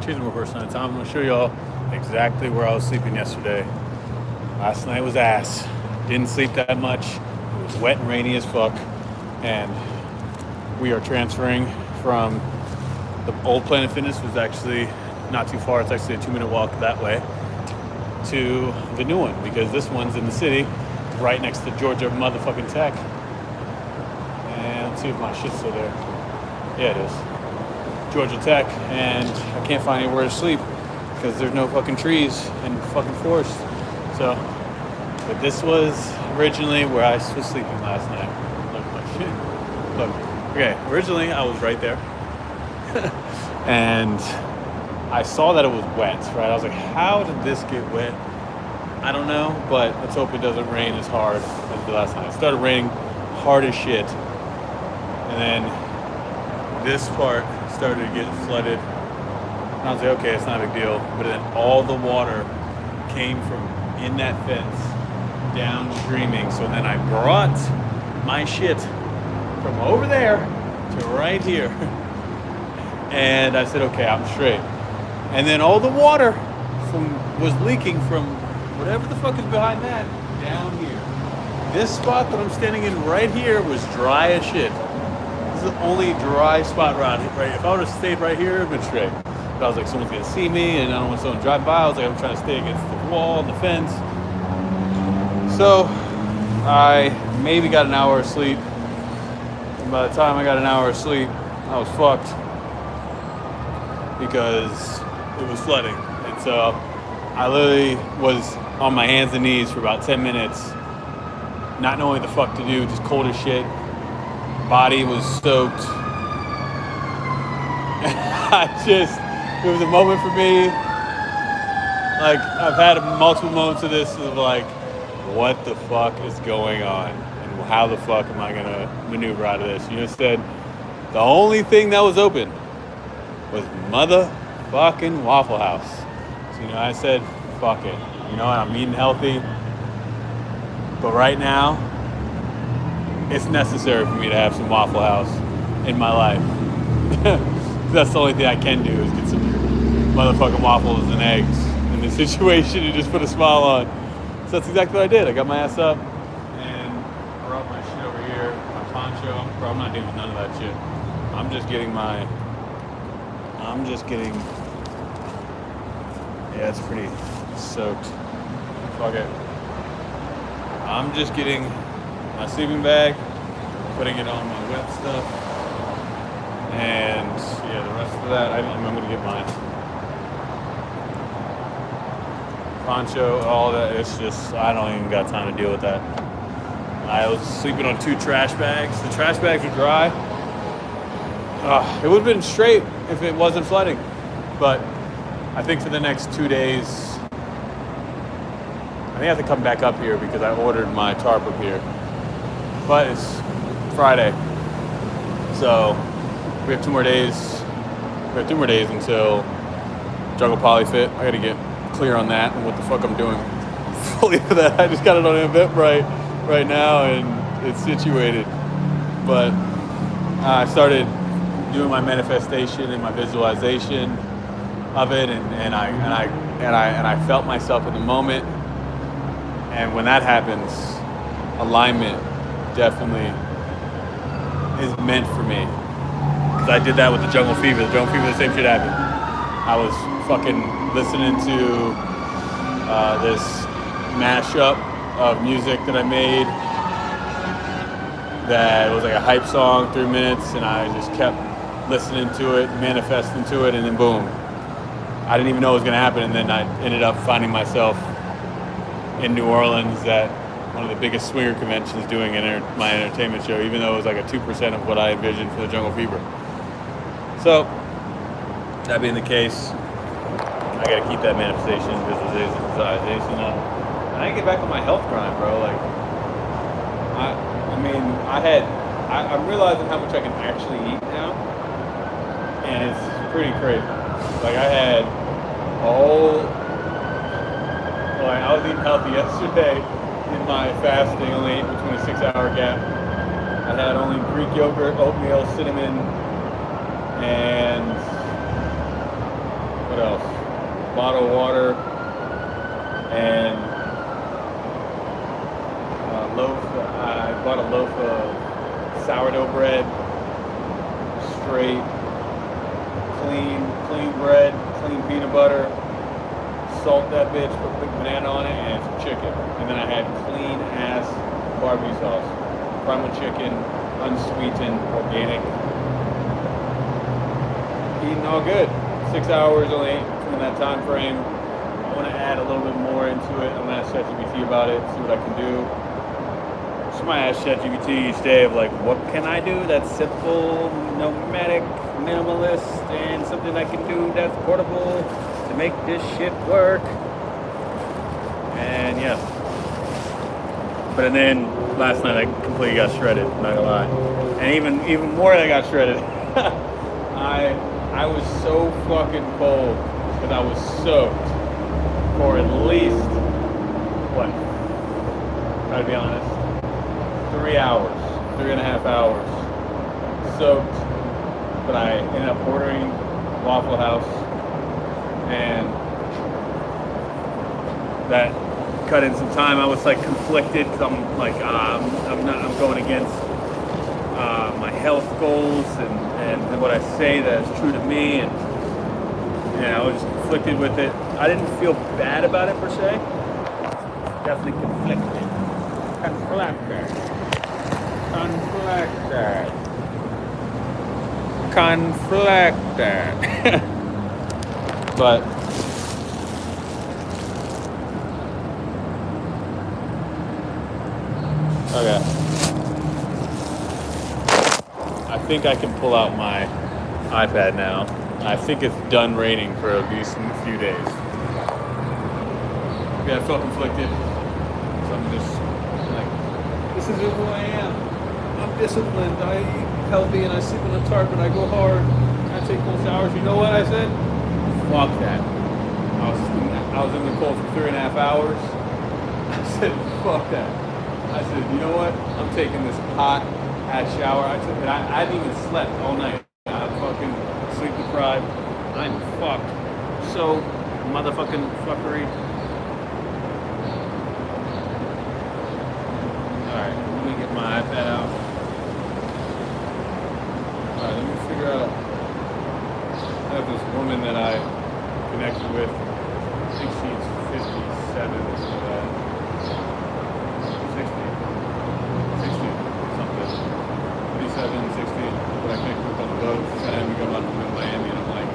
chasing my first night time. I'm gonna show y'all exactly where I was sleeping yesterday. Last night was ass. Didn't sleep that much. It was wet and rainy as fuck. And we are transferring from the old Planet Fitness, was actually not too far. It's actually a 2-minute walk that way to the new one, because this one's in the city, right next to Georgia motherfucking Tech. And let's see if my shit's still there. Yeah, it is. Georgia Tech, and I can't find anywhere to sleep because there's no fucking trees and fucking forest. So, but this was originally where I was sleeping last night. Look at my shit. Look, okay, originally I was right there. And I saw that it was wet, right? I was like, how did this get wet? I don't know, but let's hope it doesn't rain as hard as the last time. It started raining hard as shit. And then this part started to get flooded. And I was like, okay, it's not a big deal. But then all the water came from in that fence down streaming. So then I brought my shit from over there to right here. And I said, okay, I'm straight. And then all the water was leaking from whatever the fuck is behind that down here. This spot that I'm standing in right here was dry as shit. This is the only dry spot around it, right? If I would have stayed right here, it would have been straight. But I was like, someone's gonna see me, and I don't want someone to drive by. I was like, I'm trying to stay against the wall and the fence. So I maybe got an hour of sleep. And by the time I got an hour of sleep, I was fucked because it was flooding. And so I literally was on my hands and knees for about 10 minutes, not knowing what the fuck to do, just cold as shit. Body was soaked. It was a moment for me. Like, I've had multiple moments of this of like, what the fuck is going on? And how the fuck am I gonna maneuver out of this? You know, instead, the only thing that was open was motherfucking Waffle House. So, you know, I said, fuck it. You know, I'm eating healthy. But right now, it's necessary for me to have some Waffle House in my life. That's the only thing I can do is get some motherfucking waffles and eggs in this situation and just put a smile on. So that's exactly what I did. I got my ass up and I brought my shit over here, my poncho. Bro, I'm not doing none of that shit. I'm just getting yeah, it's pretty soaked. Fuck it. I'm just getting my sleeping bag, putting it on my wet stuff, and yeah, the rest of that, I'm gonna get my poncho, all that. It's just, I don't even got time to deal with that. I was sleeping on 2 trash bags. The trash bags are dry. It would have been straight if it wasn't flooding, but I think for the next 2 days, I think I have to come back up here because I ordered my tarp up here. But it's Friday, so we have 2 more days. We have 2 more days until Jungle Polyfit. I got to get clear on that and what the fuck I'm doing fully for that. I just got it on Eventbrite right now and it's situated. But I started doing my manifestation and my visualization of it, and I felt myself in the moment. And when that happens, alignment definitely is meant for me. Because I did that with the Jungle Fever. The Jungle Fever, the same shit happened. I was fucking listening to this mashup of music that I made that was like a hype song, 3 minutes, and I just kept listening to it, manifesting to it, and then boom. I didn't even know it was gonna happen, and then I ended up finding myself in New Orleans at one of the biggest swinger conventions doing my entertainment show, even though it was like a 2% of what I envisioned for the Jungle Fever. So, that being the case, I gotta keep that manifestation, visualization up. And I get back on my health grind, bro. Like, I'm realizing how much I can actually eat now, and it's pretty crazy. Like, I was eating healthy yesterday in my fasting, only ate between a 6-hour gap. I had only Greek yogurt, oatmeal, cinnamon, and what else? bottle of water, and a loaf. I bought a loaf of sourdough bread, straight, clean bread, clean peanut butter. Salt that bitch, put a big banana on it, and some chicken. And then I had clean ass barbecue sauce, primal chicken, unsweetened, organic. Eating all good. 6 hours only between that time frame. I want to add a little bit more into it. I'm gonna ask ChatGPT about it, see what I can do. So I might ask ChatGPT each day of like, what can I do that's simple, nomadic, minimalist, and something I can do that's portable to make this shit work. And yeah. But then last night I completely got shredded, not gonna lie. And even more than I got shredded. I was so fucking cold because I was soaked for at least, what, gotta be honest, 3 hours, 3.5 hours soaked. But I ended up ordering Waffle House, and that cut in some time. I was like conflicted because I'm like, I'm going against my health goals and what I say that is true to me, and I was just conflicted with it. I didn't feel bad about it per se. Definitely conflicted. Conflicted. But okay. I think I can pull out my iPad now. I think it's done raining for at least a few days. Yeah, I felt conflicted. So I'm just like, this is who I am. I'm disciplined. I eat healthy and I sleep on the tarp and I go hard. I take those showers. You know what I said? Fuck that. I was in the cold for 3.5 hours. I said, fuck that. I said, you know what? I'm taking this hot ass shower. I hadn't even slept all night. I'm fucking sleep deprived. I'm fucked. So motherfucking fuckery. Alright, let me get my iPad out. Alright, let me figure out. I have this woman that I connected with. I think she's 57 or something. 60 something. 57, 60. But I connected with on the boat. She said I had to go out to Miami, and I'm like,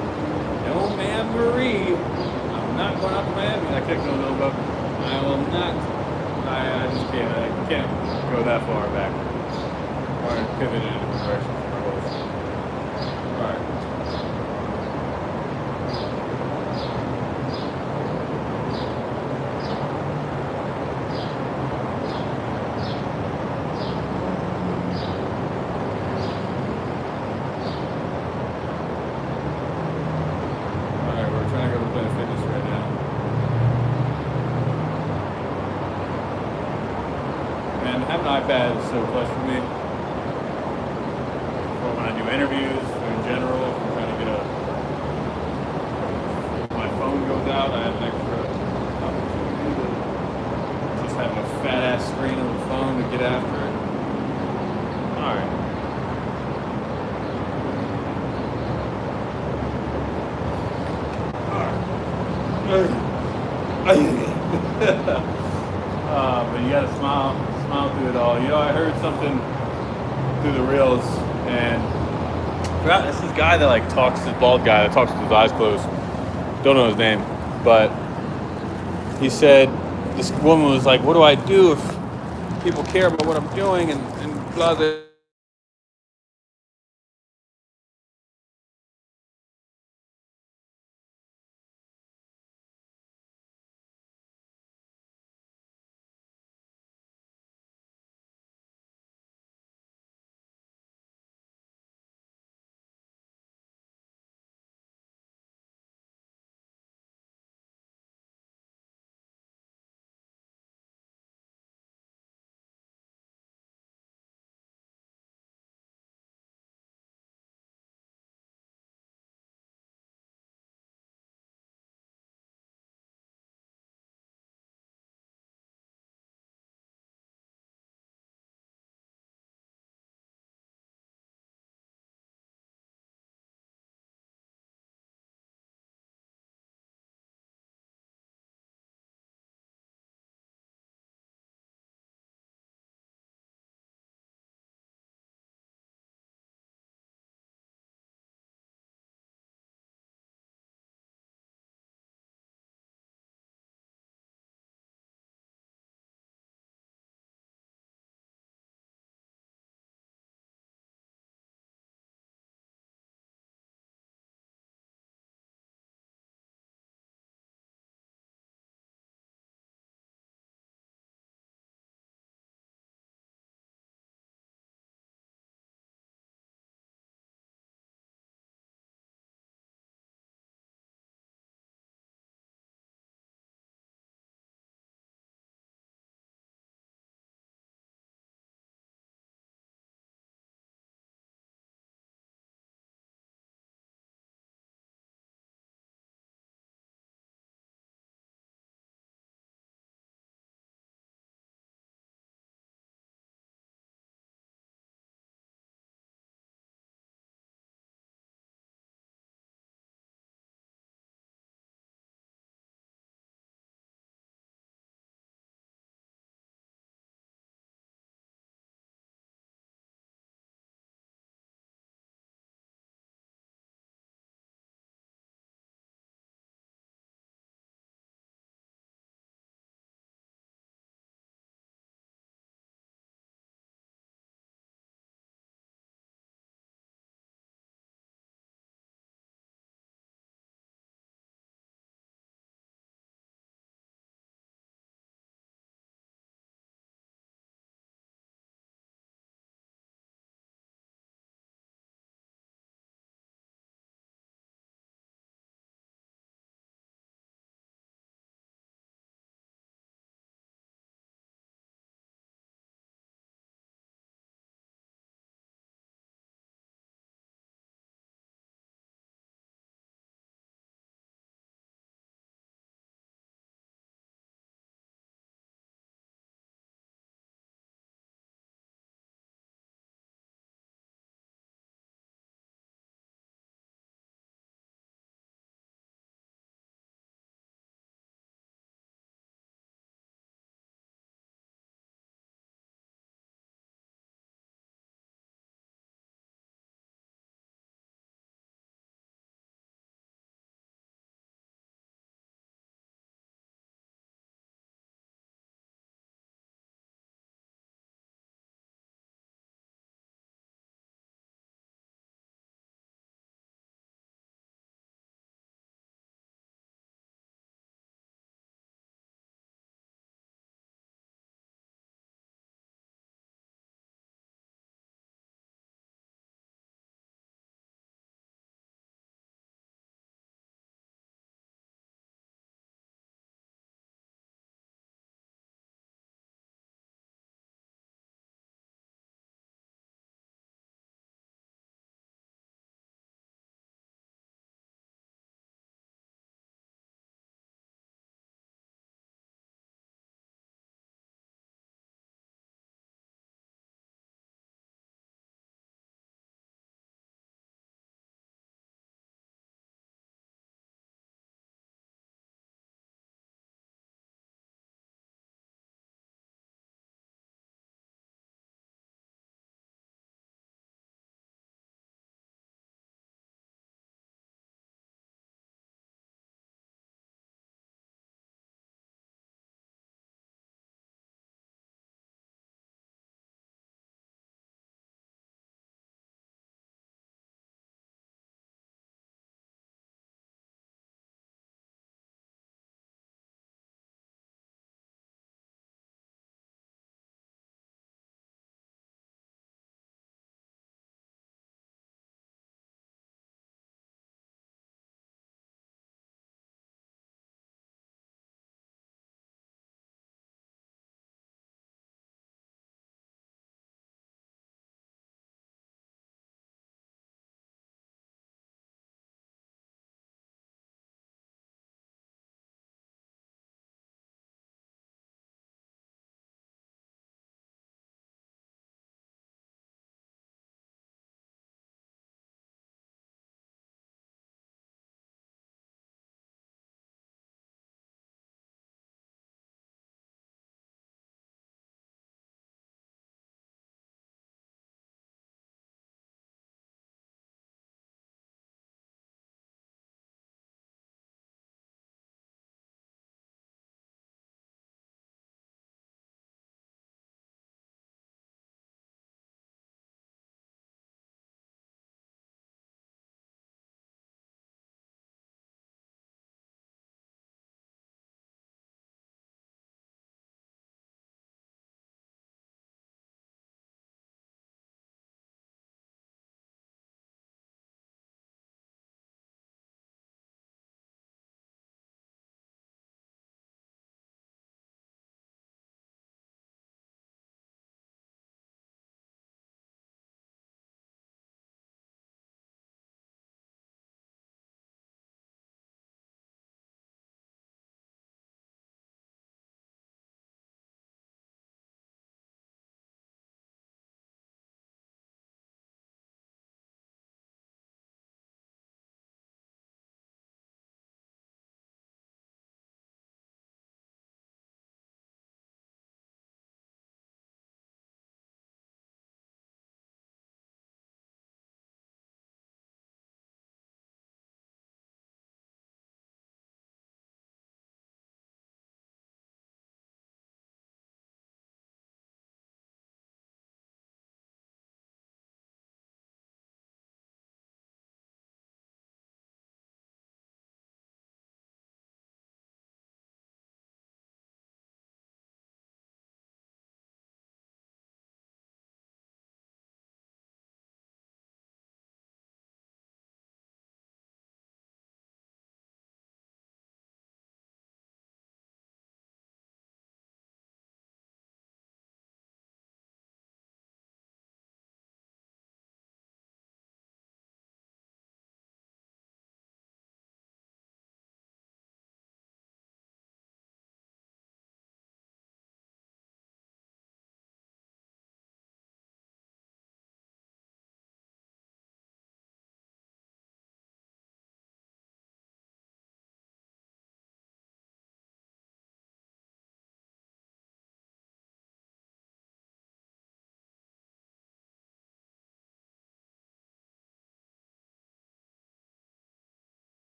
no, ma'am, Marie. I'm not going out to Miami. I connected on the boat. I will not. I just can't. I can't go that far back. Or pivot in a different direction for both. Alright. Having an iPad is so clutch for me. For when I do interviews, or in general, if I'm trying to get if my phone goes out, I have an extra opportunity to just have a fat ass screen on the phone to get after it. Alright. But you gotta smile through it all. You know, I heard something through the reels, and it's this guy that like talks, this bald guy that talks with his eyes closed. Don't know his name, but he said this woman was like, "What do I do if people care about what I'm doing?" and blah blah.